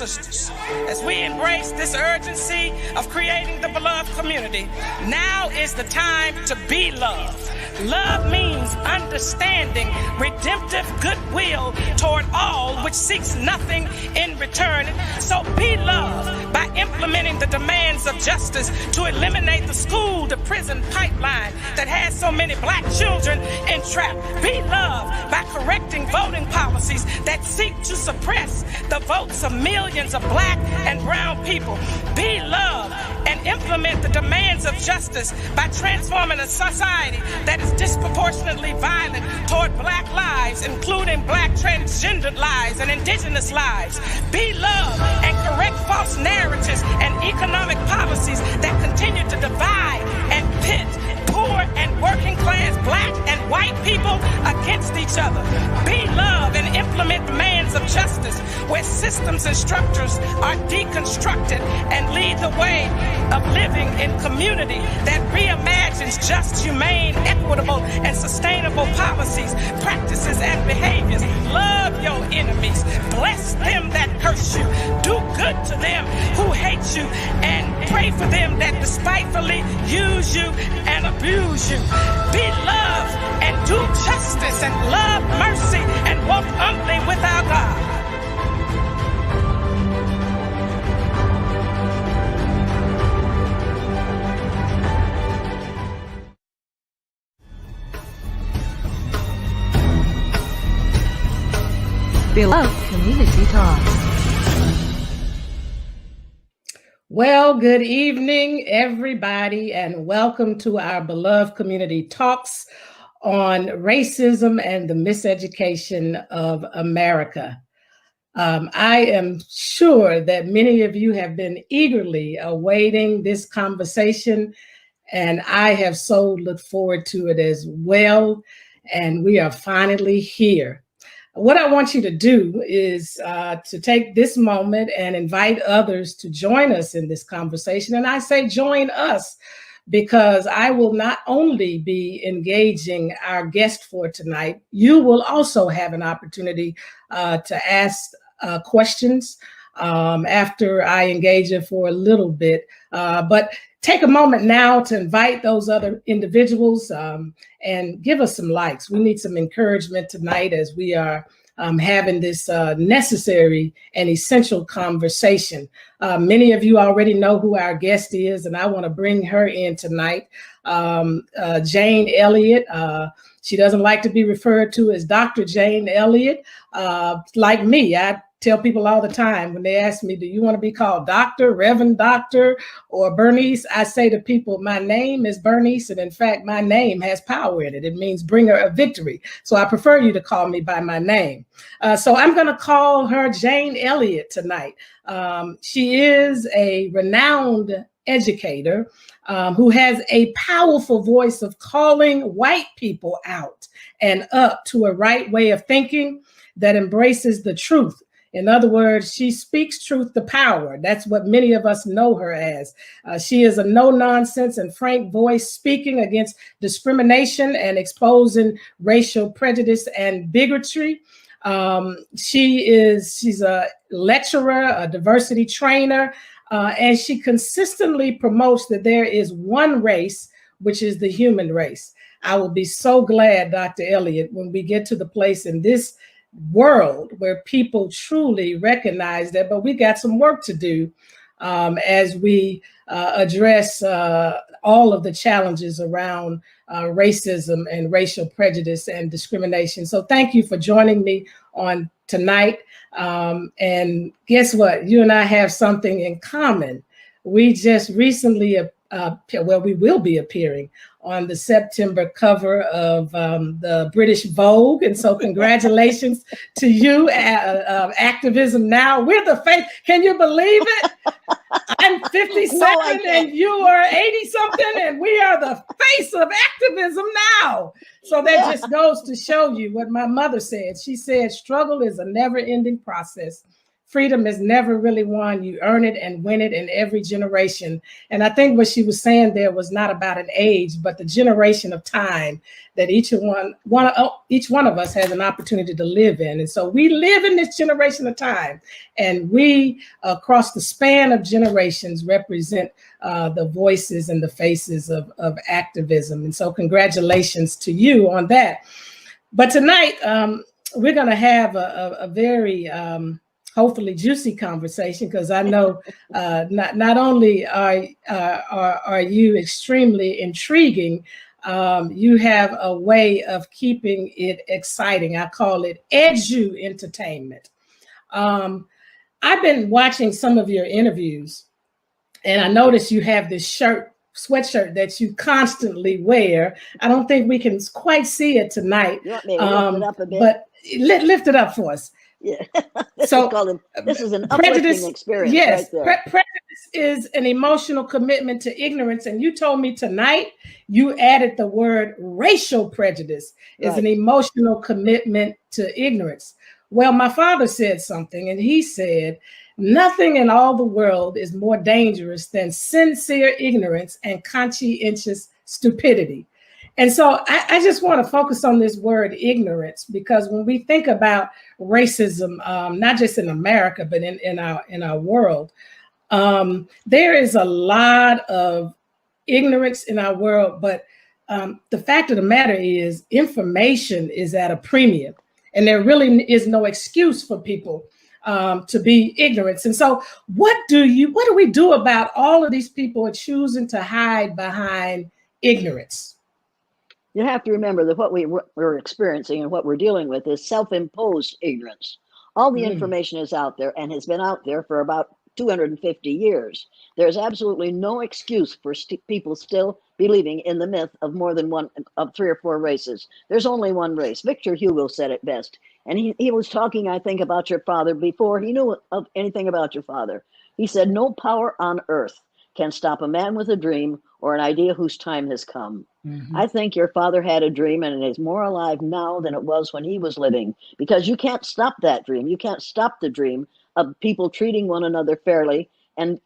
sisters, as we embrace this urgency of creating the beloved community, now is the time to be loved. Love means understanding redemptive goodwill toward all which seeks nothing in return. So be loved by implementing the demands of justice to eliminate the school to prison pipeline that has so many black children entrapped. Be loved by correcting voting policies that seek to suppress the votes of millions of black and brown people. Be loved and implement the demands of justice by transforming a society that is disproportionately violent toward black lives, including black transgendered lives and indigenous lives. Be loved and correct false narratives and economic policies that continue to divide and pit poor and working class black and white people against each other. Be loved and implement demands of justice where systems and structures are deconstructed and lead the way of living in community that reimagines just, humane, equitable, and sustainable policies, practices, and behaviors. Love your enemies. Bless them that curse you. Do good to them who hate you, and pray for them that despitefully use you and abuse you. Be loved and do justice and love mercy and walk humbly with our God. Beloved Community Talk. Well, good evening, everybody, and welcome to our Beloved Community Talks on racism and the miseducation of America. I am sure that many of you have been eagerly awaiting this conversation, and I have so looked forward to it as well, and we are finally here. What I want you to do is to take this moment and invite others to join us in this conversation. And I say join us because I will not only be engaging our guest for tonight, you will also have an opportunity to ask questions after I engage it for a little bit. But take a moment now to invite those other individuals and give us some likes. We need some encouragement tonight as we are having this necessary and essential conversation. Many of you already know who our guest is, and I want to bring her in tonight. Jane Elliott. She doesn't like to be referred to as Dr. Jane Elliott. Like me, I tell people all the time when they ask me, do you want to be called Doctor, Reverend Doctor, or Bernice? I say to people, my name is Bernice, and in fact, my name has power in it. It means bringer of victory. So I prefer you to call me by my name. So I'm going to call her Jane Elliott tonight. She is a renowned educator who has a powerful voice of calling white people out and up to a right way of thinking that embraces the truth. In other words, she speaks truth to power. That's what many of us know her as. She is a no-nonsense and frank voice speaking against discrimination and exposing racial prejudice and bigotry. She's a lecturer, a diversity trainer, and she consistently promotes that there is one race, which is the human race. I will be so glad, Dr. Elliott, when we get to the place in this world where people truly recognize that, but we got some work to do as we address all of the challenges around racism and racial prejudice and discrimination. So thank you for joining me on tonight. And guess what? You and I have something in common. We just recently, we will be appearing on the September cover of the British Vogue. And so congratulations to you, Activism Now. We're the face. Can you believe it? I'm 57 and you are 80 something, and we are the face of activism now. So that just goes to show you what my mother said. She said, struggle is a never ending process. freedom is never really won. You earn it and win it in every generation. And I think what she was saying there was not about an age, but the generation of time that each one of us has an opportunity to live in. And so we live in this generation of time, and we, across the span of generations, represent the voices and the faces of activism. And so congratulations to you on that. But tonight, we're going to have a very hopefully juicy conversation, because I know not only are you extremely intriguing, you have a way of keeping it exciting. I call it edu entertainment. I've been watching some of your interviews, and I noticed you have this sweatshirt that you constantly wear. I don't think we can quite see it tonight. You want me to lift it up a bit? But lift it up for us. Yeah. This is an prejudice, uplifting experience. Yes, right there. Prejudice is an emotional commitment to ignorance. And you told me tonight you added the word racial prejudice is an emotional commitment to ignorance. Well, my father said something, and he said, nothing in all the world is more dangerous than sincere ignorance and conscientious stupidity. And so I just want to focus on this word ignorance, because when we think about racism, not just in America, but in our world, there is a lot of ignorance in our world. But the fact of the matter is, information is at a premium, and there really is no excuse for people to be ignorant. And so what do we do about all of these people are choosing to hide behind ignorance? You have to remember that what we're experiencing and what we're dealing with is self-imposed ignorance. All the information is out there and has been out there for about 250 years. There's absolutely no excuse for people still believing in the myth of more than one of 3 or 4 races. There's only one race. Victor Hugo said it best. And he was talking, I think, about your father before he knew of anything about your father. He said, no power on earth can stop a man with a dream or an idea whose time has come. I think your father had a dream, and it is more alive now than it was when he was living, because you can't stop that dream. You can't stop the dream of people treating one another fairly and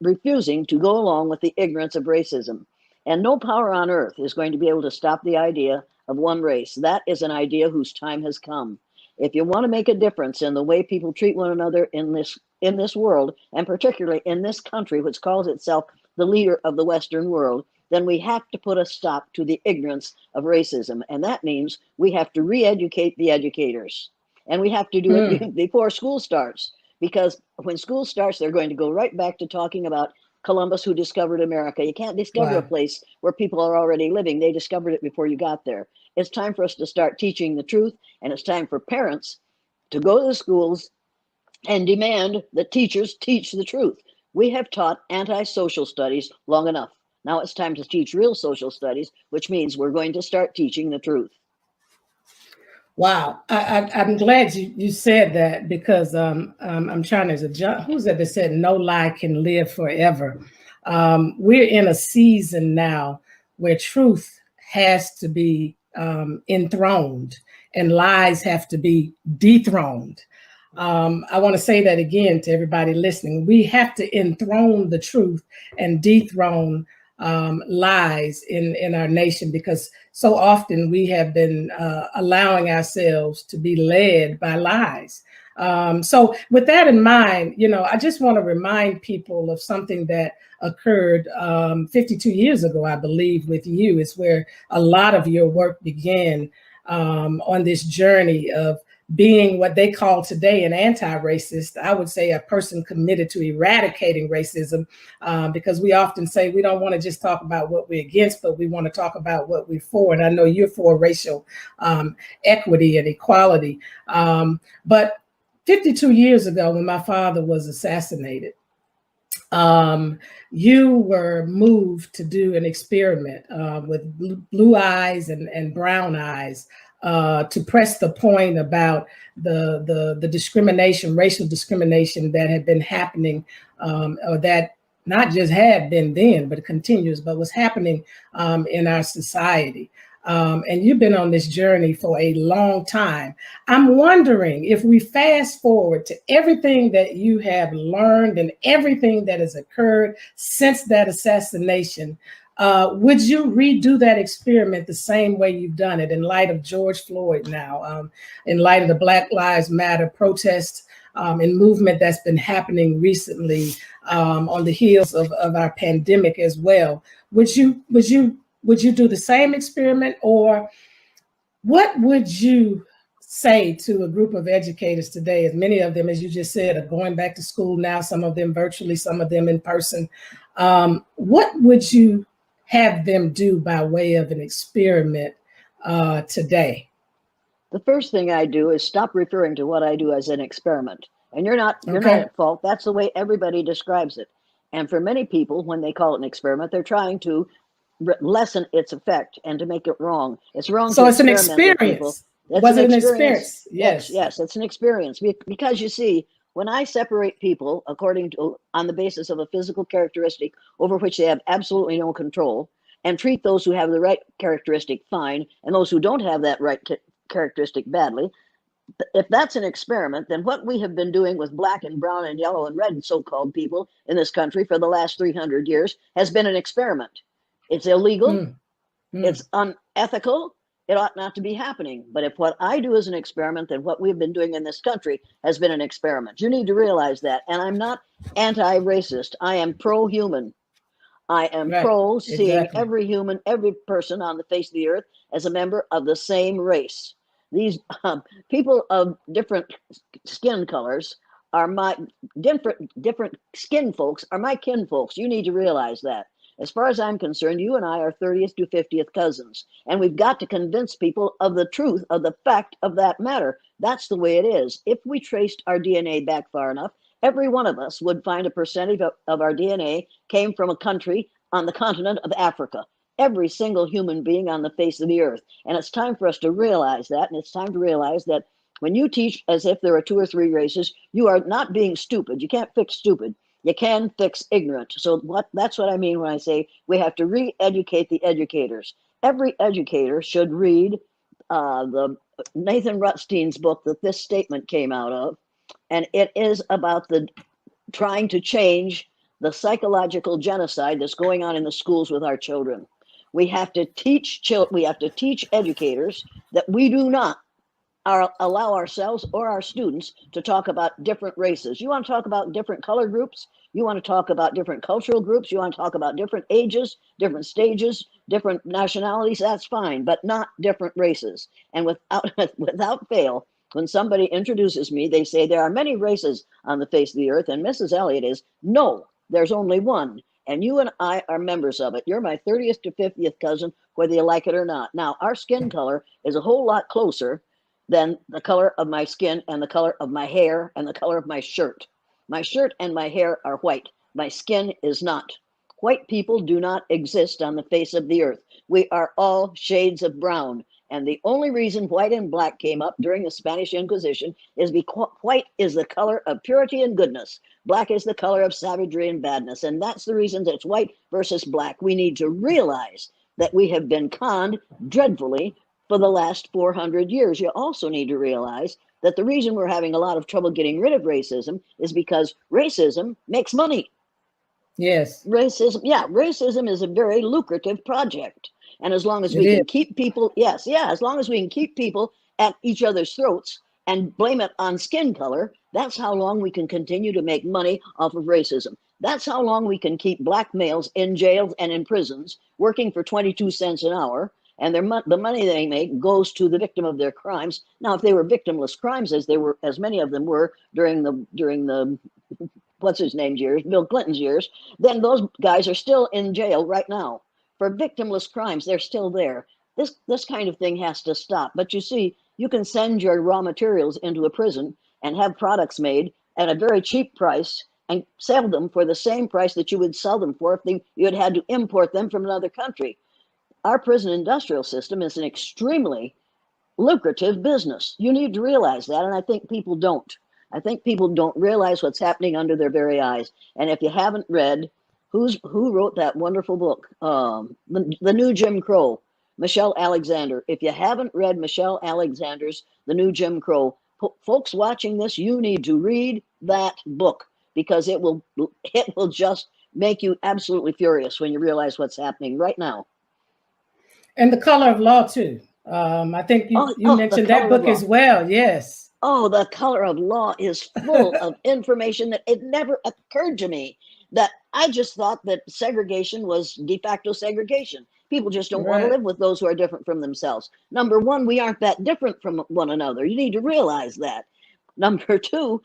refusing to go along with the ignorance of racism. And no power on earth is going to be able to stop the idea of one race. That is an idea whose time has come. If you want to make a difference in the way people treat one another in this world, and particularly in this country, which calls itself the leader of the Western world, then we have to put a stop to the ignorance of racism. And that means we have to re-educate the educators. And we have to do it before school starts, because when school starts, they're going to go right back to talking about Columbus, who discovered America. You can't discover a place where people are already living. They discovered it before you got there. It's time for us to start teaching the truth, and it's time for parents to go to the schools and demand that teachers teach the truth. We have taught anti-social studies long enough. Now it's time to teach real social studies, which means we're going to start teaching the truth. Wow, I'm glad you said that, because I'm trying to, who's that said no lie can live forever? We're in a season now where truth has to be enthroned and lies have to be dethroned. I want to say that again to everybody listening. We have to enthrone the truth and dethrone lies in our nation, because so often we have been allowing ourselves to be led by lies. So with that in mind, I just want to remind people of something that occurred 52 years ago, I believe, with you. It's where a lot of your work began on this journey of being what they call today an anti-racist. I would say a person committed to eradicating racism, because we often say we don't want to just talk about what we're against, but we want to talk about what we're for. And I know you're for racial equity and equality. But 52 years ago, when my father was assassinated, you were moved to do an experiment with blue eyes and brown eyes, to press the point about the discrimination, racial discrimination that had been happening, or that not just had been then, but it continues, but was happening in our society. And you've been on this journey for a long time. I'm wondering if we fast forward to everything that you have learned and everything that has occurred since that assassination, would you redo that experiment the same way you've done it in light of George Floyd now, in light of the Black Lives Matter protests and movement that's been happening recently on the heels of our pandemic as well? Would you do the same experiment, or what would you say to a group of educators today, as many of them, as you just said, are going back to school now, some of them virtually, some of them in person? What would you have them do by way of an experiment today? The first thing I do is stop referring to what I do as an experiment. And you're not Okay. at fault. That's the way everybody describes it. And for many people, when they call it an experiment, they're trying to lessen its effect and to make it wrong. It's wrong So to it's an experiment with people. experience. It's Was an it an experience. experience? Yes. Yes, it's an experience. Because you see, when I separate people according to on the basis of a physical characteristic over which they have absolutely no control, and treat those who have the right characteristic fine and those who don't have that right characteristic badly, if that's an experiment, then what we have been doing with black and brown and yellow and red so-called people in this country for the last 300 years has been an experiment. It's illegal. It's unethical. It ought not to be happening. But if what I do is an experiment, then what we've been doing in this country has been an experiment. You need to realize that. And I'm not anti-racist. I am pro-human. I am pro seeing every human, every person on the face of the earth as a member of the same race. These people of different skin colors are my different skin folks are my kin folks. You need to realize that. As far as I'm concerned, you and I are 30th to 50th cousins, and we've got to convince people of the truth of the fact of that matter. That's the way it is. If we traced our DNA back far enough, every one of us would find a percentage of our DNA came from a country on the continent of Africa. Every single human being on the face of the earth. And it's time for us to realize that. And it's time to realize that when you teach as if there are 2 or 3 races, you are not being stupid. You can't fix stupid. You can fix ignorant. So that's what I mean when I say we have to re-educate the educators. Every educator should read the Nathan Rutstein's book that this statement came out of. And it is about the trying to change the psychological genocide that's going on in the schools with our children. We have to teach educators that we do not allow ourselves or our students to talk about different races. You want to talk about different color groups? You want to talk about different cultural groups? You want to talk about different ages, different stages, different nationalities? That's fine, but not different races. And without fail, when somebody introduces me, they say there are many races on the face of the earth, and Mrs. Elliott is, no, there's only one. And you and I are members of it. You're my 30th to 50th cousin, whether you like it or not. Now, our skin color is a whole lot closer than the color of my skin and the color of my hair and the color of my shirt. My shirt and my hair are white. My skin is not. White people do not exist on the face of the earth. We are all shades of brown. And the only reason white and black came up during the Spanish Inquisition is because white is the color of purity and goodness. Black is the color of savagery and badness. And that's the reason that it's white versus black. We need to realize that we have been conned dreadfully for the last 400 years. You also need to realize that the reason we're having a lot of trouble getting rid of racism is because racism makes money. Yes. Racism is a very lucrative project. And as long as we can keep people, as long as we can keep people at each other's throats and blame it on skin color, that's how long we can continue to make money off of racism. That's how long we can keep black males in jails and in prisons working for 22 cents an hour. And the money they make goes to the victim of their crimes. Now, if they were victimless crimes, as many of them were during the what's his name's years, Bill Clinton's years, then those guys are still in jail right now. For victimless crimes, they're still there. This kind of thing has to stop. But you see, you can send your raw materials into a prison and have products made at a very cheap price and sell them for the same price that you would sell them for if you had to import them from another country. Our prison industrial system is an extremely lucrative business. You need to realize that, and I think people don't. I think people don't realize what's happening under their very eyes. And if you haven't read, who wrote that wonderful book, The New Jim Crow? Michelle Alexander. If you haven't read Michelle Alexander's The New Jim Crow, folks watching this, you need to read that book, because it will just make you absolutely furious when you realize what's happening right now. And The Color of Law too. I think you mentioned that book as well. Yes. Oh, The Color of Law is full of information that it never occurred to me, that I just thought that segregation was de facto segregation. People just don't want to live with those who are different from themselves. Number one, we aren't that different from one another. You need to realize that. Number two,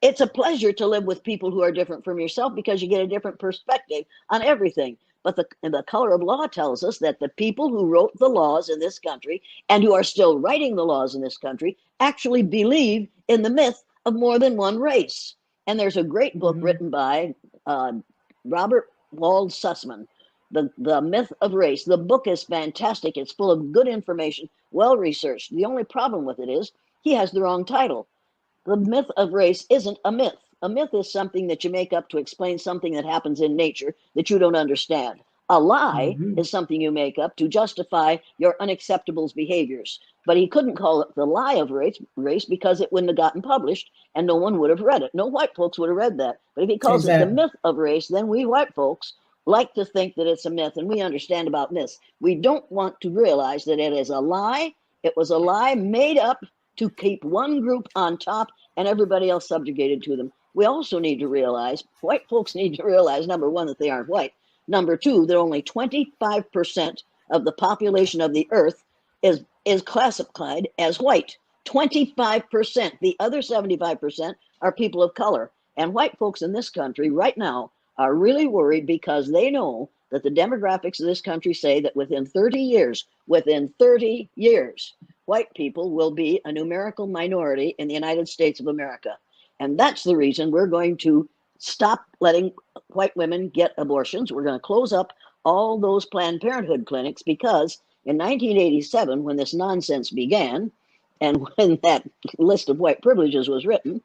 it's a pleasure to live with people who are different from yourself, because you get a different perspective on everything. But the Color of Law tells us that the people who wrote the laws in this country, and who are still writing the laws in this country, actually believe in the myth of more than one race. And there's a great book written by Robert Wald Sussman, the Myth of Race. The book is fantastic. It's full of good information, well researched. The only problem with it is he has the wrong title. The myth of race isn't a myth. A myth is something that you make up to explain something that happens in nature that you don't understand. A lie is something you make up to justify your unacceptable behaviors. But he couldn't call it The Lie of Race because it wouldn't have gotten published and no one would have read it. No white folks would have read that. But if he calls it The Myth of Race, then we white folks like to think that it's a myth, and we understand about myths. We don't want to realize that it is a lie. It was a lie made up to keep one group on top and everybody else subjugated to them. We also need to realize, white folks need to realize, number one, that they aren't white. Number two, that only 25% of the population of the earth is classified as white. 25%. The other 75% are people of color. And white folks in this country right now are really worried, because they know that the demographics of this country say that within 30 years, white people will be a numerical minority in the United States of America. And that's the reason we're going to stop letting white women get abortions. We're going to close up all those Planned Parenthood clinics, because in 1987, when this nonsense began, and when that list of white privileges was written,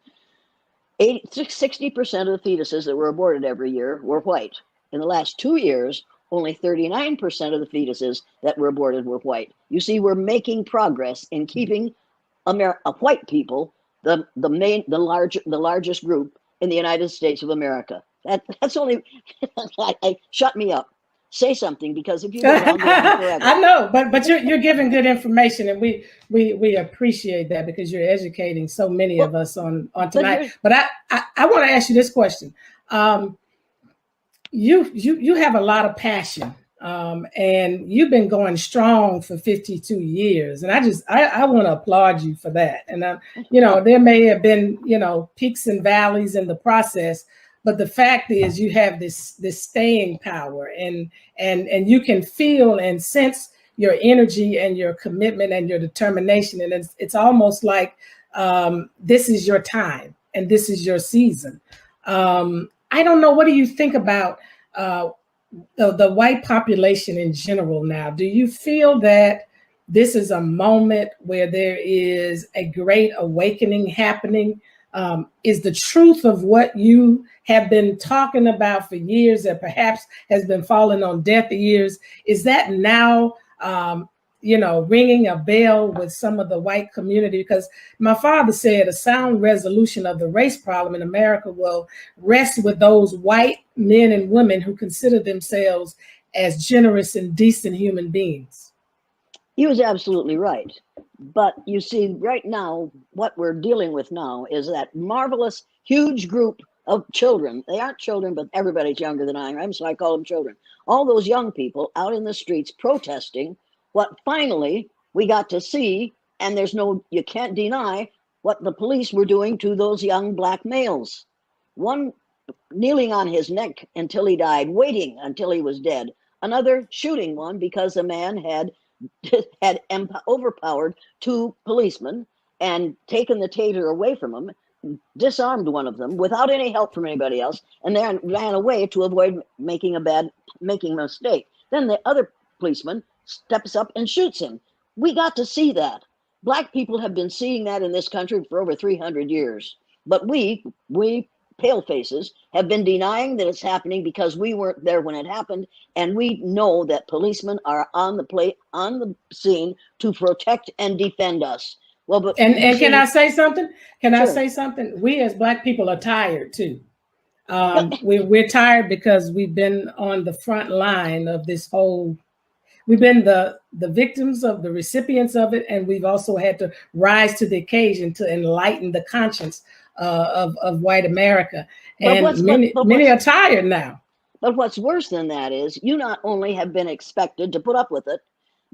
60% of the fetuses that were aborted every year were white. In the last 2 years, only 39% of the fetuses that were aborted were white. You see, we're making progress in keeping white people the largest group in the United States of America. That's only shut me up. Say something, because if you go on forever. I know, but you're giving good information, and we appreciate that, because you're educating so many of us on tonight. But I want to ask you this question. You have a lot of passion, and you've been going strong for 52 years, and I want to applaud you for that. And there may have been peaks and valleys in the process, but the fact is you have this staying power, and you can feel and sense your energy and your commitment and your determination, and it's almost like this is your time and this is your season. I don't know. What do you think about the white population in general now? Do you feel that this is a moment where there is a great awakening happening? Is the truth of what you have been talking about for years, that perhaps has been falling on deaf ears, is that now ringing a bell with some of the white community? Because my father said a sound resolution of the race problem in America will rest with those white men and women who consider themselves as generous and decent human beings. He was absolutely right. But you see, right now, what we're dealing with now is that marvelous, huge group of children. They aren't children, but everybody's younger than I am, so I call them children. All those young people out in the streets protesting what finally we got to see, and you can't deny what the police were doing to those young black males. One kneeling on his neck until he died, waiting until he was dead. Another shooting one because a man had overpowered two policemen and taken the taser away from them, disarmed one of them without any help from anybody else, and then ran away to avoid making a mistake. Then the other policeman steps up and shoots him. We got to see that. Black people have been seeing that in this country for over 300 years. But we palefaces have been denying that it's happening because we weren't there when it happened, and we know that policemen are on the scene to protect and defend us. Well, but and can I say something? Can I Sure. say something? We as Black people are tired too. We're tired because we've been on the front line of this whole. We've been the victims of the recipients of it, and we've also had to rise to the occasion to enlighten the conscience of white America. And many are tired now. But what's worse than that is you not only have been expected to put up with it,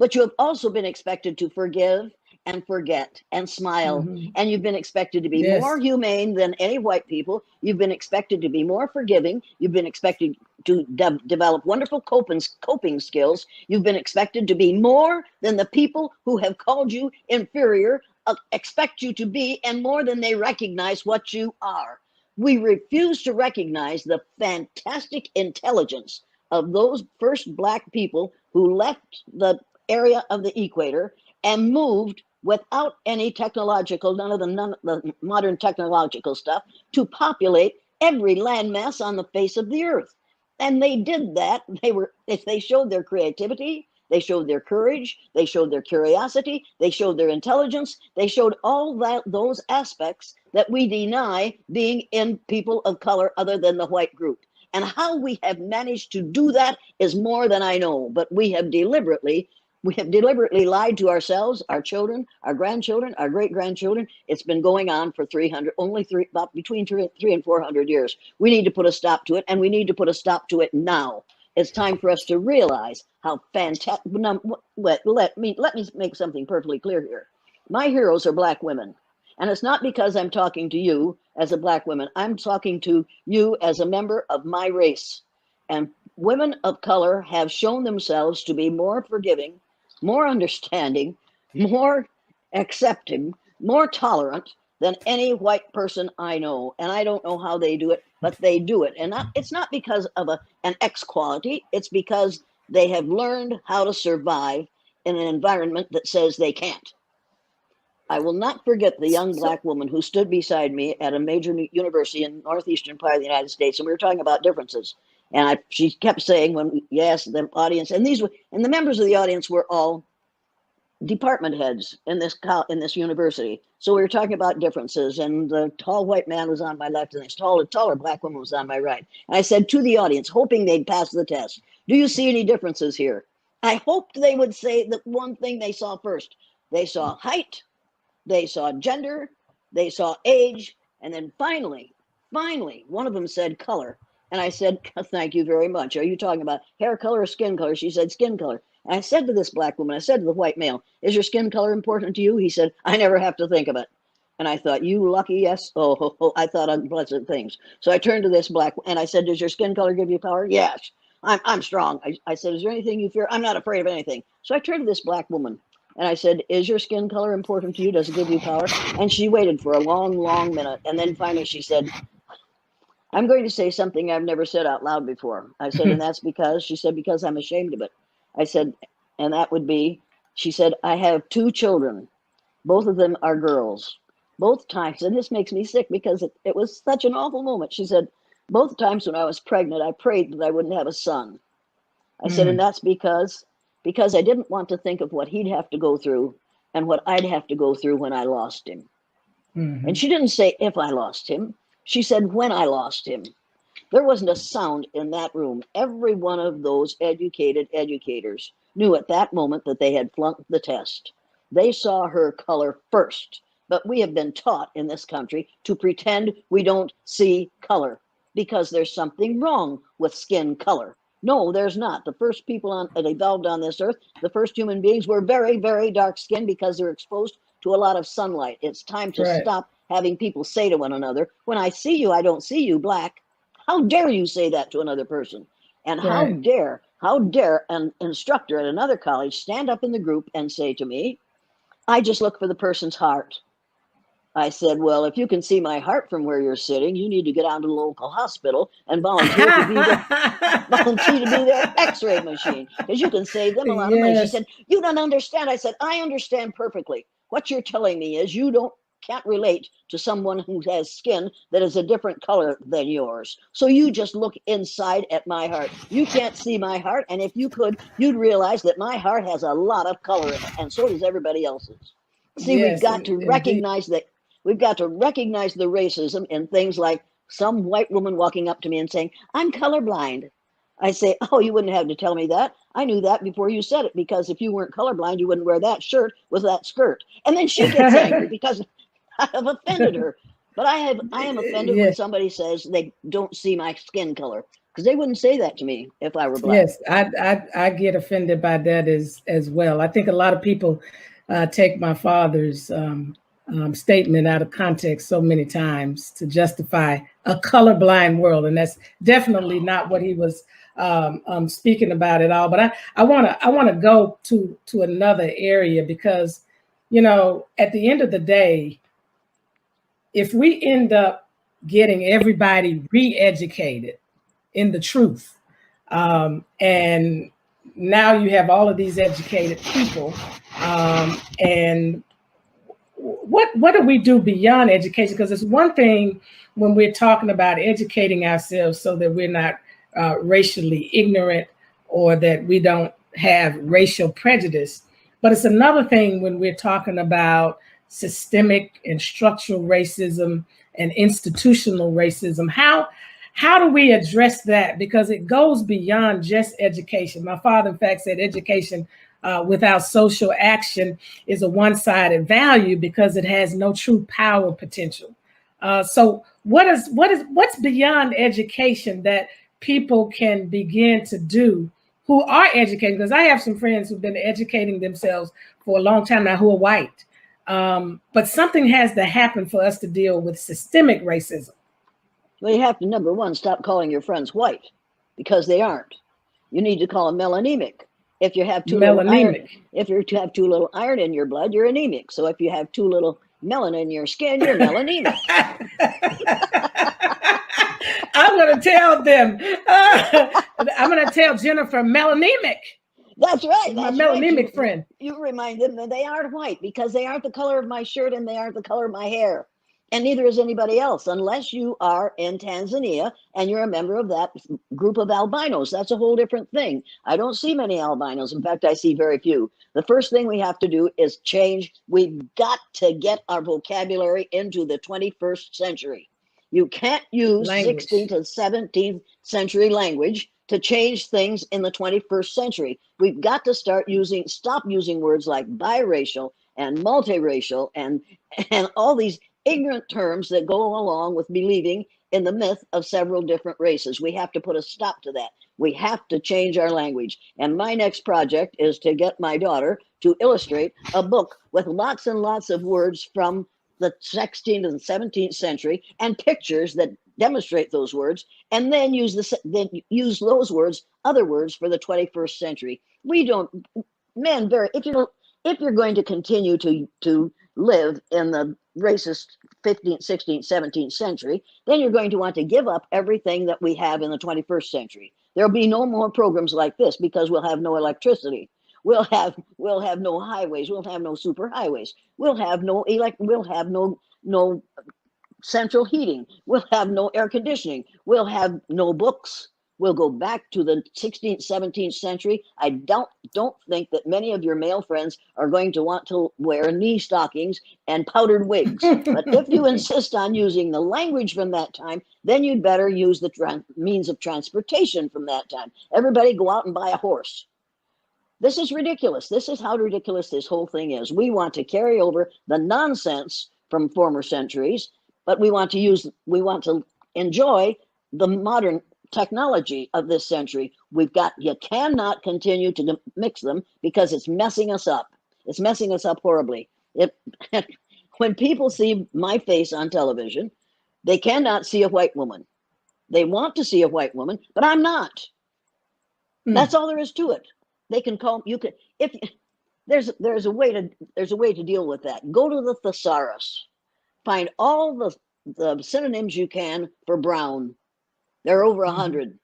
but you have also been expected to forgive and forget and smile. And you've been expected to be more humane than any white people. You've been expected to be more forgiving. You've been expected to develop wonderful coping skills. You've been expected to be more than the people who have called you inferior expect you to be, and more than they recognize what you are. We refuse to recognize the fantastic intelligence of those first Black people who left the area of the equator and moved without any technological, none of the modern technological stuff, to populate every landmass on the face of the earth. And they did that. They showed their creativity, they showed their courage, they showed their curiosity, they showed their intelligence, they showed all those aspects that we deny being in people of color other than the white group. And how we have managed to do that is more than I know, but we have deliberately lied to ourselves, our children, our grandchildren, our great-grandchildren. It's been going on for between 300 and 400 years. We need to put a stop to it, and we need to put a stop to it now. It's time for us to realize how fantastic. Let me make something perfectly clear here. My heroes are Black women. And it's not because I'm talking to you as a Black woman. I'm talking to you as a member of my race. And women of color have shown themselves to be more forgiving, more understanding, more accepting, more tolerant than any white person I know. And I don't know how they do it, but they do it. And it's not because of an X quality. It's because they have learned how to survive in an environment that says they can't. I will not forget the young Black woman who stood beside me at a major university in northeastern part of the United States, and we were talking about differences. And she kept saying, when you asked the audience, and the members of the audience were all department heads in this university. So we were talking about differences, and the tall white man was on my left, and this taller Black woman was on my right. And I said to the audience, hoping they'd pass the test, "Do you see any differences here?" I hoped they would say the one thing they saw first. They saw height, they saw gender, they saw age, and then finally, one of them said color. And I said, "Thank you very much. Are you talking about hair color or skin color?" She said, "Skin color." And I said to this Black woman, I said to the white male, "Is your skin color important to you?" He said, "I never have to think of it." And I thought, you lucky, yes. Oh, I thought unpleasant things. So I turned to this Black, and I said, "Does your skin color give you power?" "Yes, I'm strong." I said, "Is there anything you fear?" "I'm not afraid of anything." So I turned to this Black woman, and I said, "Is your skin color important to you? Does it give you power?" And she waited for a long, long minute. And then finally she said, "I'm going to say something I've never said out loud before." I said, "And that's because?" She said, "Because I'm ashamed of it." I said, "And that would be?" She said, "I have 2 children. Both of them are girls. Both times," and this makes me sick because it was such an awful moment. She said, "Both times when I was pregnant, I prayed that I wouldn't have a son." I said, "And that's because I didn't want to think of what he'd have to go through and what I'd have to go through when I lost him." And she didn't say if I lost him. She said when I lost him. There wasn't a sound in that room. Every one of those educated educators knew at that moment that they had flunked the test. They saw her color first. But we have been taught in this country to pretend we don't see color because there's something wrong with skin color. No, there's not. The first people that evolved on this earth, the first human beings, were very, very dark skinned because they're exposed to a lot of sunlight. It's time to stop having people say to one another, "When I see you, I don't see you black." How dare you say that to another person? And how dare an instructor at another college stand up in the group and say to me, "I just look for the person's heart." I said, "Well, if you can see my heart from where you're sitting, you need to get down to the local hospital and volunteer to be their x-ray machine, because you can save them a lot of money." She said, "You don't understand." I said, "I understand perfectly. What you're telling me is you don't can't relate to someone who has skin that is a different color than yours. So you just look inside at my heart. You can't see my heart, and if you could, you'd realize that my heart has a lot of color in it, and so does everybody else's. See, we've Yes, got to indeed. recognize that. We've got to recognize the racism in things like some white woman walking up to me and saying, "I'm colorblind." I say, "Oh, you wouldn't have to tell me that. I knew that before you said it, because if you weren't colorblind, you wouldn't wear that shirt with that skirt." And then she gets angry because I have offended her. But I am offended when Yes, somebody says they don't see my skin color, because they wouldn't say that to me if I were black. yes, I get offended by that as well. I think a lot of people take my father's statement out of context so many times to justify a colorblind world, and that's definitely not what he was speaking about at all. But I want to go to another area, because at the end of the day, if we end up getting everybody re-educated in the truth, and now you have all of these educated people, and what do we do beyond education? Because it's one thing when we're talking about educating ourselves so that we're not racially ignorant, or that we don't have racial prejudice, but it's another thing when we're talking about systemic and structural racism and institutional racism. How do we address that? Because it goes beyond just education. My father, in fact, said education without social action is a one-sided value, because it has no true power potential. So what's beyond education that people can begin to do who are educated? Because I have some friends who've been educating themselves for a long time now who are white. But something has to happen for us to deal with systemic racism. Well, you have to, number one, stop calling your friends white, because they aren't. You need to call them melanemic. If you have too little iron, Melanemic. if you have too little iron in your blood, you're anemic. So if you have too little melanin in your skin, you're melanemic. I'm going to tell them. I'm going to tell Jennifer melanemic. That's right. My That's melanemic right. friend. You remind them that they aren't white, because they aren't the color of my shirt and they aren't the color of my hair. And neither is anybody else, unless you are in Tanzania and you're a member of that group of albinos. That's a whole different thing. I don't see many albinos. In fact, I see very few. The first thing we have to do is change. We've got to get our vocabulary into the 21st century. You can't use Language. 16th to 17th century language to change things in the 21st century. We've got to stop using words like biracial and multiracial and all these ignorant terms that go along with believing in the myth of several different races. We have to put a stop to that. We have to change our language. And my next project is to get my daughter to illustrate a book with lots and lots of words from the 16th and 17th century and pictures that demonstrate those words, and then use those words, other words, for the 21st century. We don't, men, if you're going to continue to live in the racist 15th, 16th, 17th century, then you're going to want to give up everything that we have in the 21st century. There'll be no more programs like this, because we'll have no electricity. We'll have no highways. We'll have no superhighways. We'll have no central heating. We'll have no air conditioning. We'll have no books. We'll go back to the 16th, 17th century. I don't think that many of your male friends are going to want to wear knee stockings and powdered wigs. But if you insist on using the language from that time, then you'd better use the means of transportation from that time. Everybody go out and buy a horse. This is ridiculous. This is how ridiculous this whole thing is. We want to carry over the nonsense from former centuries, but we want to enjoy the modern technology of this century. You cannot continue to mix them, because it's messing us up. It's messing us up horribly. When people see my face on television, they cannot see a white woman. They want to see a white woman, but I'm not. That's all there is to it. They can call you can if there's a way to deal with that. Go to the thesaurus, find all the synonyms you can for brown. There are over 100.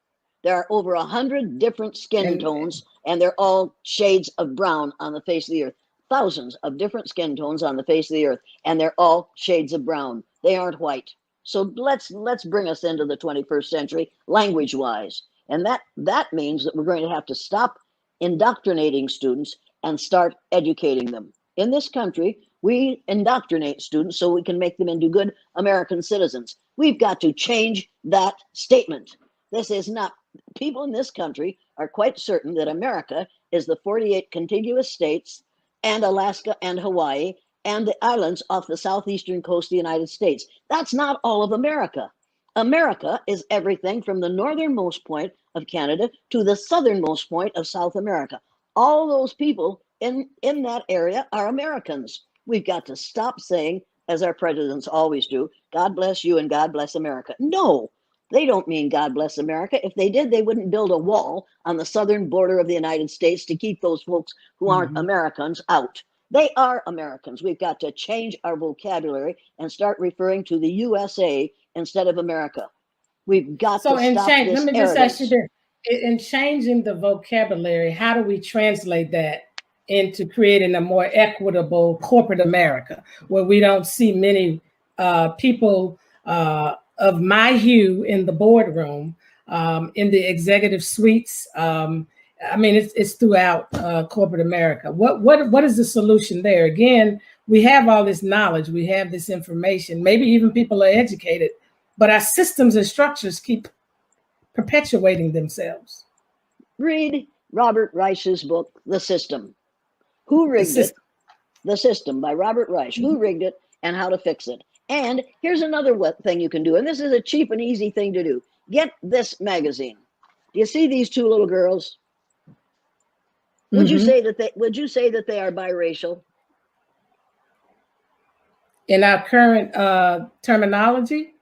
There are over 100 different skin tones, and they're all shades of brown on the face of the earth. thousands of different skin tones on the face of the earth, and they're all shades of brown. They aren't white. So let's bring us into the 21st century language-wise. And that means that we're going to have to stop indoctrinating students and start educating them. In this country, we indoctrinate students so we can make them into good American citizens. We've got to change that statement. This is not, people in this country are quite certain that America is the 48 contiguous states and Alaska and Hawaii and the islands off the southeastern coast of the United States. That's not all of America. America is everything from the northernmost point of Canada to the southernmost point of South America. All those people in that area are Americans. We've got to stop saying, as our presidents always do, God bless you and God bless America. No, they don't mean God bless America. If they did, they wouldn't build a wall on the southern border of the United States to keep those folks who aren't Americans out. They are Americans. We've got to change our vocabulary and start referring to the USA instead of America. We've got to stop this let me just ask you this. In changing the vocabulary, how do we translate that into creating a more equitable corporate America, where we don't see many people of my hue in the boardroom, in the executive suites? I mean, it's throughout corporate America. What is the solution there? Again, we have all this knowledge, we have this information, maybe even people are educated, but our systems and structures keep perpetuating themselves. Read Robert Reich's book, The System. Who Rigged It? The System by Robert Reich. Who rigged it and how to fix it? And here's another thing you can do, and this is a cheap and easy thing to do. Get this magazine. Do you see these two little girls? Would you say that they are biracial? In our current terminology?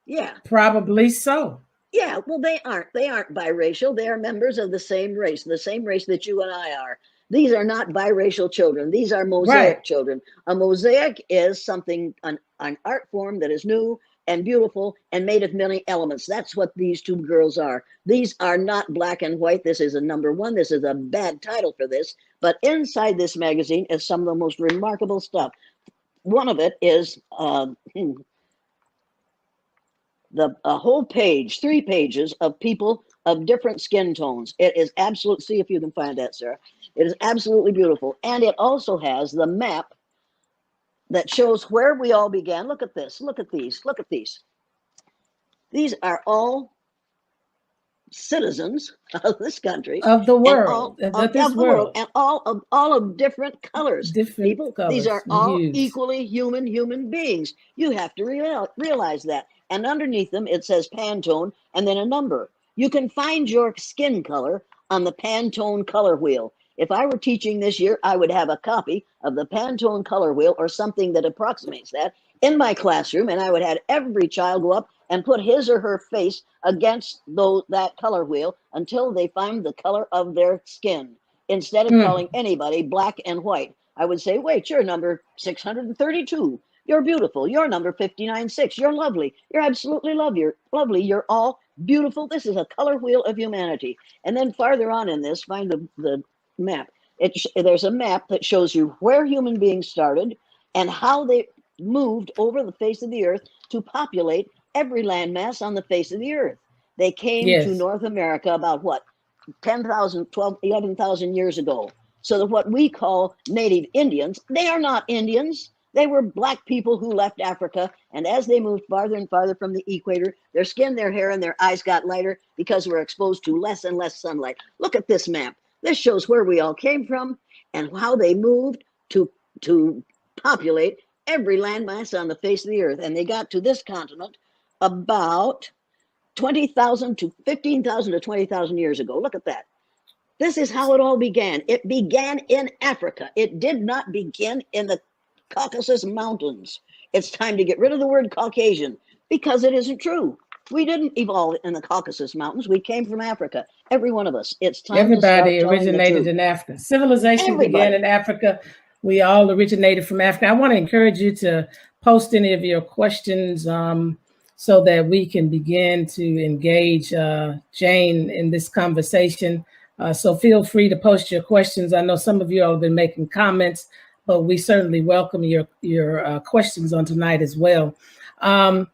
Yeah. Probably so. Yeah, well, they aren't. They aren't biracial. They are members of the same race that you and I are. These are not biracial children. These are mosaic children. A mosaic is something, an art form that is new and beautiful and made of many elements. That's what these two girls are. These are not black and white. This is a number one. This is a bad title for this. But inside this magazine is some of the most remarkable stuff. One of it is a whole page, 3 pages of people of different skin tones. It is absolute. See if you can find that, Sarah. It is absolutely beautiful. And it also has the map that shows where we all began. Look at this. Look at these. Look at these. These are all citizens of this country, of the world, and all of different colors. People, colors, these are all equally human beings. You have to realize that. And underneath them, it says Pantone and then a number. You can find your skin color on the Pantone color wheel. If I were teaching this year, I would have a copy of the Pantone color wheel or something that approximates that in my classroom, and I would have every child go up and put his or her face against that color wheel until they find the color of their skin. Instead of calling anybody black and white, I would say, wait, you're number 632. You're beautiful. You're number 59-6. You're lovely. You're absolutely lovely. You're all beautiful. This is a color wheel of humanity. And then farther on in this, find the map. There's a map that shows you where human beings started and how they moved over the face of the earth to populate every landmass on the face of the earth. They came to North America about what? 10,000, 12, 11,000 years ago. So that what we call native Indians, they are not Indians. They were black people who left Africa, and as they moved farther and farther from the equator, their skin, their hair, and their eyes got lighter because we're exposed to less and less sunlight. Look at this map. This shows where we all came from and how they moved to populate every landmass on the face of the earth. And they got to this continent about 20,000 to 15,000 to 20,000 years ago. Look at that. This is how it all began. It began in Africa. It did not begin in the Caucasus Mountains. It's time to get rid of the word Caucasian because it isn't true. We didn't evolve in the Caucasus Mountains. We came from Africa. Every one of us. It's time. Everybody originated in Africa. Civilization began in Africa. We all originated from Africa. I want to encourage you to post any of your questions so that we can begin to engage Jane in this conversation. So feel free to post your questions. I know some of you all have been making comments, but we certainly welcome your questions on tonight as well. How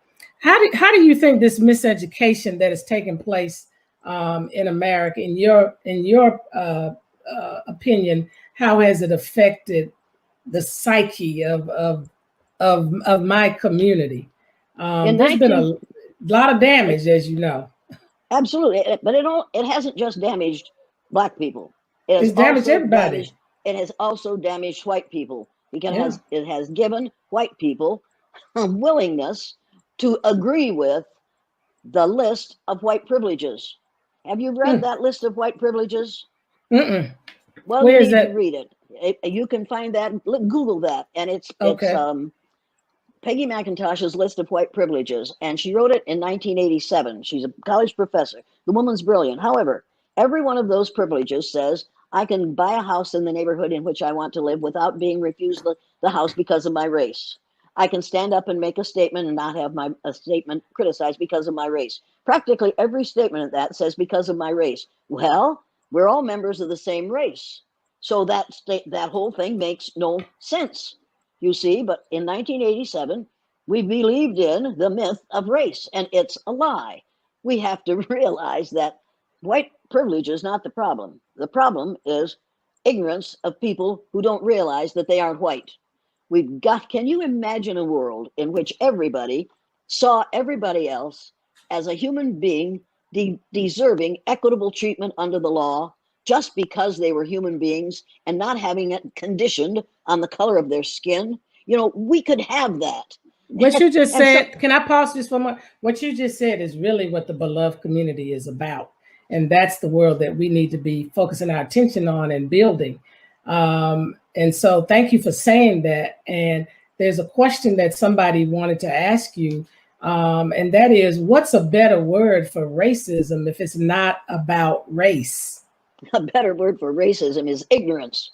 do you think this miseducation that is taking place in America, in your opinion, how has it affected the psyche of my community? There's been a lot of damage, as you know. Absolutely, but it hasn't just damaged Black people. It's damaged everybody. It has also damaged white people, because Yeah. it has given white people a willingness to agree with the list of white privileges. Have you read that list of white privileges? Mm-mm. Well, you Where is need to that? read it. You can find that. Google that, and it's Okay. Peggy McIntosh's list of white privileges, and she wrote it in 1987. She's a college professor. The woman's brilliant. However, every one of those privileges says I can buy a house in the neighborhood in which I want to live without being refused the house because of my race. I can stand up and make a statement and not have a statement criticized because of my race. Practically every statement of that says because of my race. Well, we're all members of the same race. So that whole thing makes no sense, you see. But in 1987, we believed in the myth of race, and it's a lie. We have to realize that white privilege is not the problem. The problem is ignorance of people who don't realize that they aren't white. Can you imagine a world in which everybody saw everybody else as a human being deserving equitable treatment under the law just because they were human beings, and not having it conditioned on the color of their skin? You know, we could have that. What you just And so, said, can I pause just for a moment? What you just said is really what the beloved community is about. And that's the world that we need to be focusing our attention on and building. And so thank you for saying that. And there's a question that somebody wanted to ask you, and that is, what's a better word for racism if it's not about race? a better word for racism is ignorance.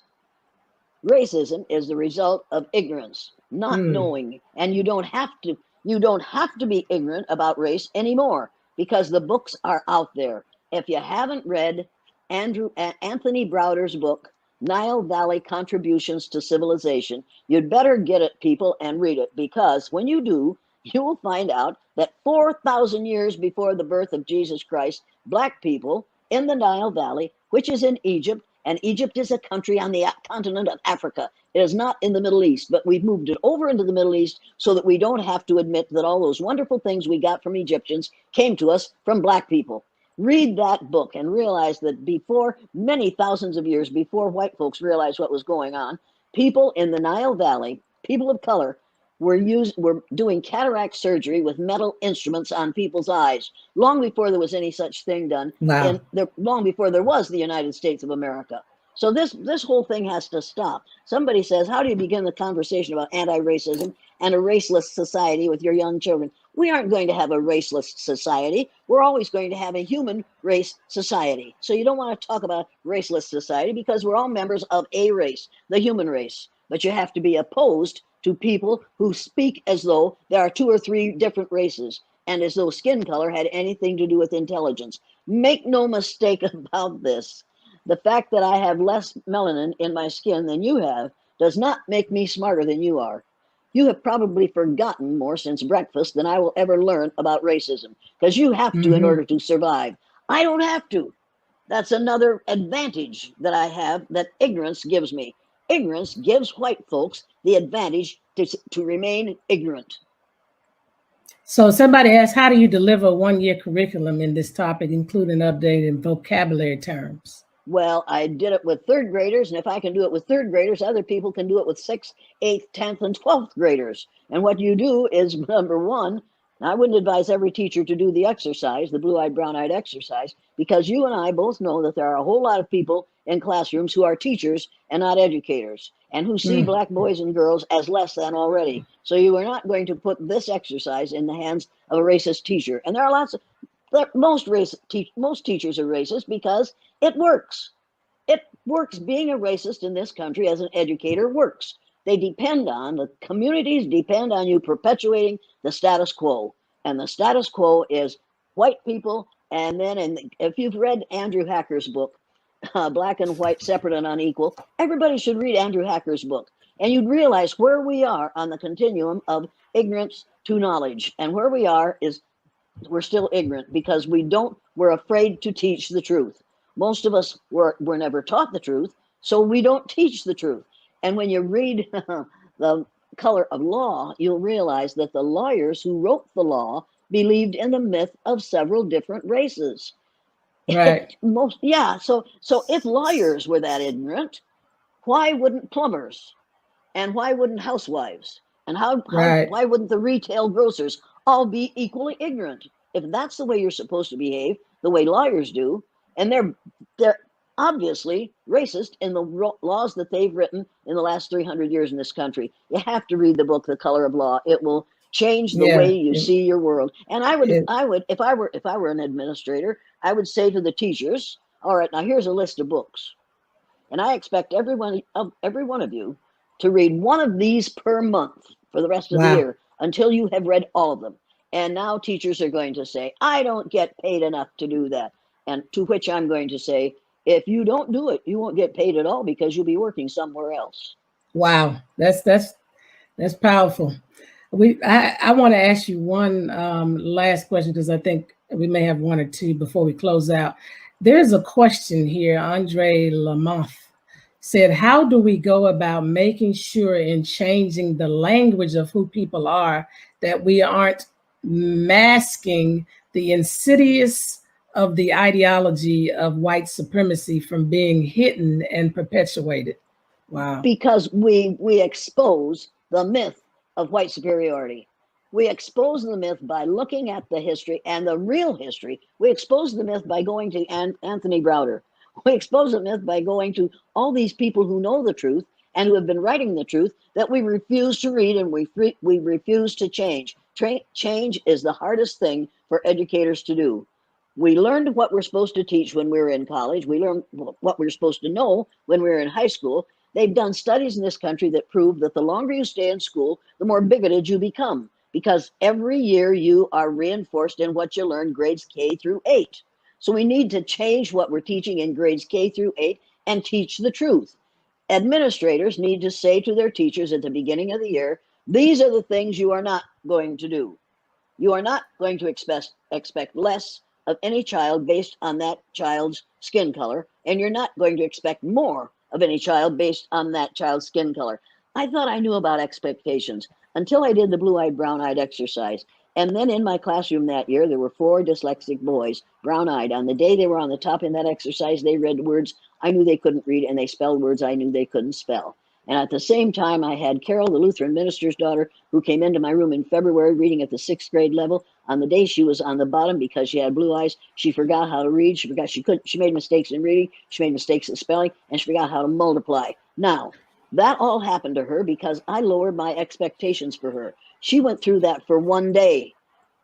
Racism is the result of ignorance, not knowing. And you don't have to be ignorant about race anymore, because the books are out there. If you haven't read Anthony Browder's book, Nile Valley Contributions to Civilization, you'd better get it, people, and read it, because when you do, you will find out that 4,000 years before the birth of Jesus Christ, Black people in the Nile Valley, which is in Egypt, and Egypt is a country on the continent of Africa. It is not in the Middle East, but we've moved it over into the Middle East so that we don't have to admit that all those wonderful things we got from Egyptians came to us from Black people. Read that book and realize that before, many thousands of years before white folks realized what was going on, people in the Nile Valley, people of color, were doing cataract surgery with metal instruments on people's eyes, long before there was any such thing done. Wow. Long before there was the United States of America. So this whole thing has to stop. Somebody says, how do you begin the conversation about anti-racism and a raceless society with your young children? We aren't going to have a raceless society. We're always going to have a human race society. So you don't want to talk about raceless society, because we're all members of a race, the human race. But you have to be opposed to people who speak as though there are 2 or 3 different races, and as though skin color had anything to do with intelligence. Make no mistake about this. The fact that I have less melanin in my skin than you have does not make me smarter than you are. You have probably forgotten more since breakfast than I will ever learn about racism, because you have to in order to survive. I don't have to. That's another advantage that I have that ignorance gives me. Ignorance gives white folks the advantage to remain ignorant. So somebody asked, how do you deliver a one-year curriculum in this topic, including updated vocabulary terms? Well, I did it with 3rd graders, and if I can do it with 3rd graders, other people can do it with 6th, 8th, 10th, and 12th graders. And what you do is, number one, I wouldn't advise every teacher to do the exercise, the blue-eyed, brown-eyed exercise, because you and I both know that there are a whole lot of people in classrooms who are teachers and not educators, and who see Black boys and girls as less than already. So you are not going to put this exercise in the hands of a racist teacher. And there are lots of most teachers are racist because it works. It works. Being a racist in this country as an educator works. The communities depend on you perpetuating the status quo. And the status quo is white people. And then, if you've read Andrew Hacker's book, black and white, separate and unequal, everybody should read Andrew Hacker's book. And you'd realize where we are on the continuum of ignorance to knowledge. And where we are is we're still ignorant because we're afraid to teach the truth. Most of us were never taught the truth, so we don't teach the truth. And when you read The Color of Law, you'll realize that the lawyers who wrote the law believed in the myth of several different races. Right. So if lawyers were that ignorant, why wouldn't plumbers, and why wouldn't housewives, and why wouldn't the retail grocers all be equally ignorant? If that's the way you're supposed to behave, the way lawyers do, and they're obviously racist in the laws that they've written in the last 300 years in this country. You have to read the book, The Color of Law. It will change the way you see your world. And I would, if I were an administrator, I would say to the teachers, all right, now here's a list of books. And I expect every one of you to read one of these per month for the rest of the year until you have read all of them. And now teachers are going to say, I don't get paid enough to do that. And to which I'm going to say, if you don't do it, you won't get paid at all because you'll be working somewhere else. Wow, that's powerful. I want to ask you one last question because I think we may have one or two before we close out. There's a question here. Andre Lamothe said, how do we go about making sure in changing the language of who people are that we aren't masking the insidious of the ideology of white supremacy from being hidden and perpetuated? Wow. Because we expose the myth of white superiority. We expose the myth by looking at the history and the real history. We expose the myth by going to Anthony Browder. We expose the myth by going to all these people who know the truth and who have been writing the truth that we refuse to read and we refuse to change. Change is the hardest thing for educators to do. We learned what we're supposed to teach when we were in college. We learned what we were supposed to know when we were in high school. They've done studies in this country that prove that the longer you stay in school, the more bigoted you become, because every year you are reinforced in what you learn grades K through 8. So we need to change what we're teaching in grades K through 8 and teach the truth. Administrators need to say to their teachers at the beginning of the year, these are the things you are not going to do. You are not going to expect less of any child based on that child's skin color, and you're not going to expect more of any child based on that child's skin color. I thought I knew about expectations until I did the blue-eyed, brown-eyed exercise. And then in my classroom that year, there were 4 dyslexic boys, brown-eyed. On the day they were on the top in that exercise, they read words I knew they couldn't read, and they spelled words I knew they couldn't spell. And at the same time, I had Carol, the Lutheran minister's daughter, who came into my room in February reading at the 6th grade level. On the day she was on the bottom because she had blue eyes, she forgot how to read. She made mistakes in reading. She made mistakes in spelling, and she forgot how to multiply. Now, that all happened to her because I lowered my expectations for her. She went through that for one day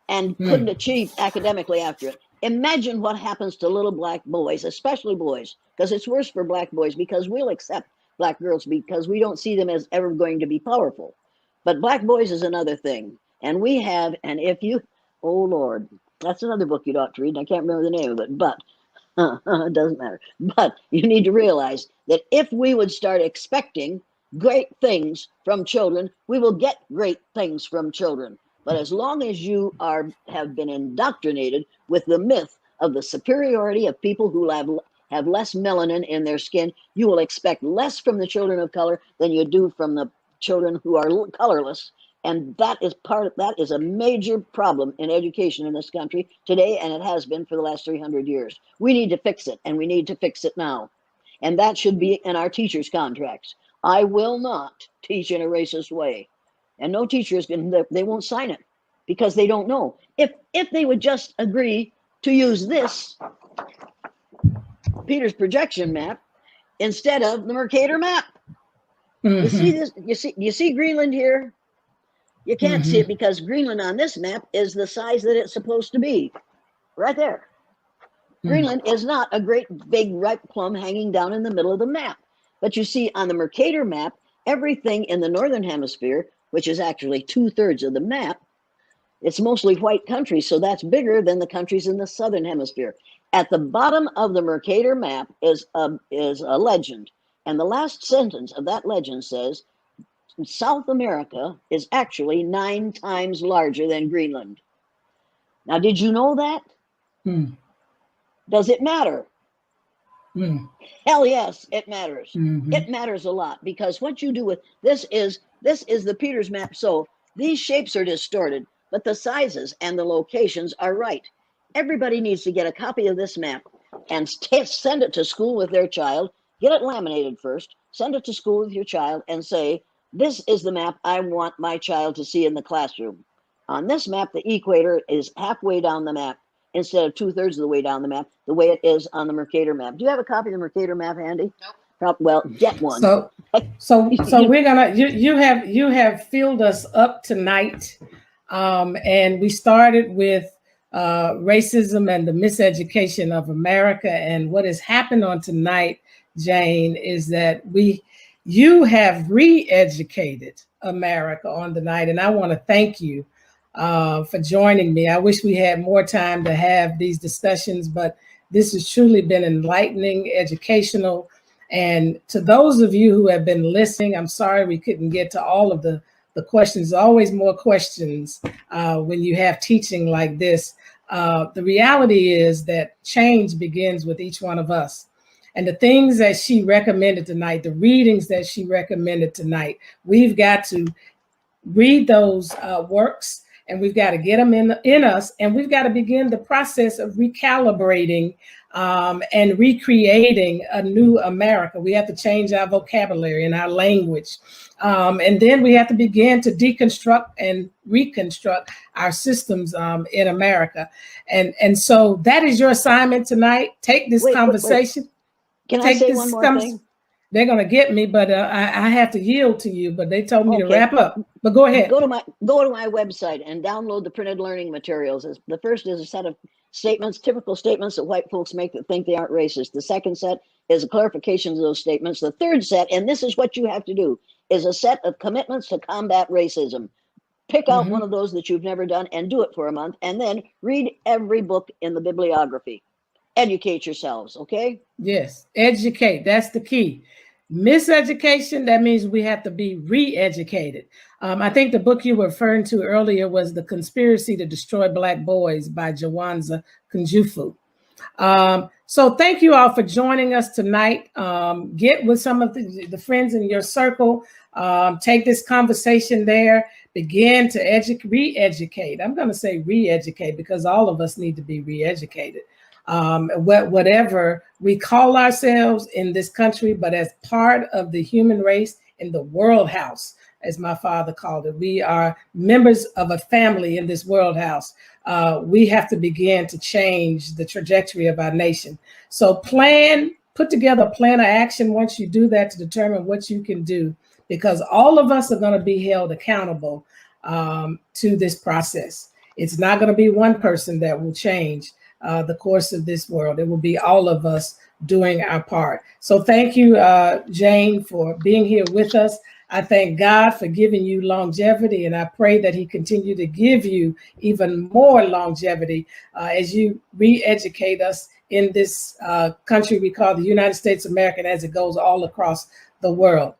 and couldn't achieve academically after it. Imagine what happens to little black boys, especially boys, because it's worse for black boys because we'll accept black girls because we don't see them as ever going to be powerful. But black boys is another thing. And we have, and if you, oh Lord, that's another book you'd ought to read. I can't remember the name of it, but it doesn't matter. But you need to realize that if we would start expecting great things from children, we will get great things from children. But as long as you have been indoctrinated with the myth of the superiority of people who have less melanin in their skin, you will expect less from the children of color than you do from the children who are colorless. And that is a major problem in education in this country today, and it has been for the last 300 years. We need to fix it, and we need to fix it now. And that should be in our teachers' contracts. I will not teach in a racist way. And no teachers they won't sign it because they don't know. If they would just agree to use this Peter's projection map instead of the Mercator map. You see this? You see Greenland here? You can't see it because Greenland on this map is the size that it's supposed to be. Right there. Greenland is not a great big ripe plum hanging down in the middle of the map. But you see on the Mercator map, everything in the northern hemisphere, which is actually 2/3 of the map, it's mostly white countries, so that's bigger than the countries in the southern hemisphere. At the bottom of the Mercator map is a legend, and the last sentence of that legend says South America is actually 9 times larger than Greenland. Now, did you know that? Does it matter? Hell yes, it matters. It matters a lot, because what you do with this is the Peters map. So these shapes are distorted, but the sizes and the locations are right. Everybody needs to get a copy of this map and send it to school with their child. Get it laminated first, send it to school with your child, and say, this is the map I want my child to see in the classroom. On this map, the equator is halfway down the map instead of 2/3 of the way down the map, the way it is on the Mercator map. Do you have a copy of the Mercator map handy? Nope. Well, get one. So we're gonna, you have filled us up tonight, and we started with racism and the miseducation of America. And what has happened on tonight, Jane, is that you have re-educated America on the night, and I want to thank you for joining me. I wish we had more time to have these discussions, but this has truly been enlightening, educational. And to those of you who have been listening, I'm sorry we couldn't get to all of the questions. Always more questions when you have teaching like this. The reality is that change begins with each one of us. And the things that she recommended tonight, the readings that she recommended tonight, we've got to read those works, and we've got to get them in us, and we've got to begin the process of recalibrating and recreating a new America. We have to change our vocabulary and our language. And then we have to begin to deconstruct and reconstruct our systems in America. And so that is your assignment tonight. Take this conversation. Wait. Can I say one more thing? They're going to get me, but I have to yield to you, but they told me to wrap up. But go ahead. Go to my website and download the printed learning materials. The first is a set of statements, typical statements that white folks make that think they aren't racist. The second set is a clarification of those statements. The third set, and this is what you have to do, is a set of commitments to combat racism. Pick out one of those that you've never done and do it for a month, and then read every book in the bibliography. Educate yourselves, okay? Yes, educate. That's the key. Miseducation, that means we have to be re-educated. I think the book you were referring to earlier was The Conspiracy to Destroy Black Boys by Jawanza Kunjufu. So thank you all for joining us tonight. Get with some of the friends in your circle. Take this conversation there. Begin to re-educate. I'm going to say re-educate because all of us need to be re-educated. Whatever we call ourselves in this country, but as part of the human race in the world house, as my father called it, we are members of a family in this world house. We have to begin to change the trajectory of our nation. So put together a plan of action once you do that to determine what you can do, because all of us are going to be held accountable to this process. It's not going to be one person that will change the course of this world. It will be all of us doing our part. So thank you, Jane, for being here with us. I thank God for giving you longevity, and I pray that he continue to give you even more longevity as you re-educate us in this country we call the United States of America, as it goes all across the world.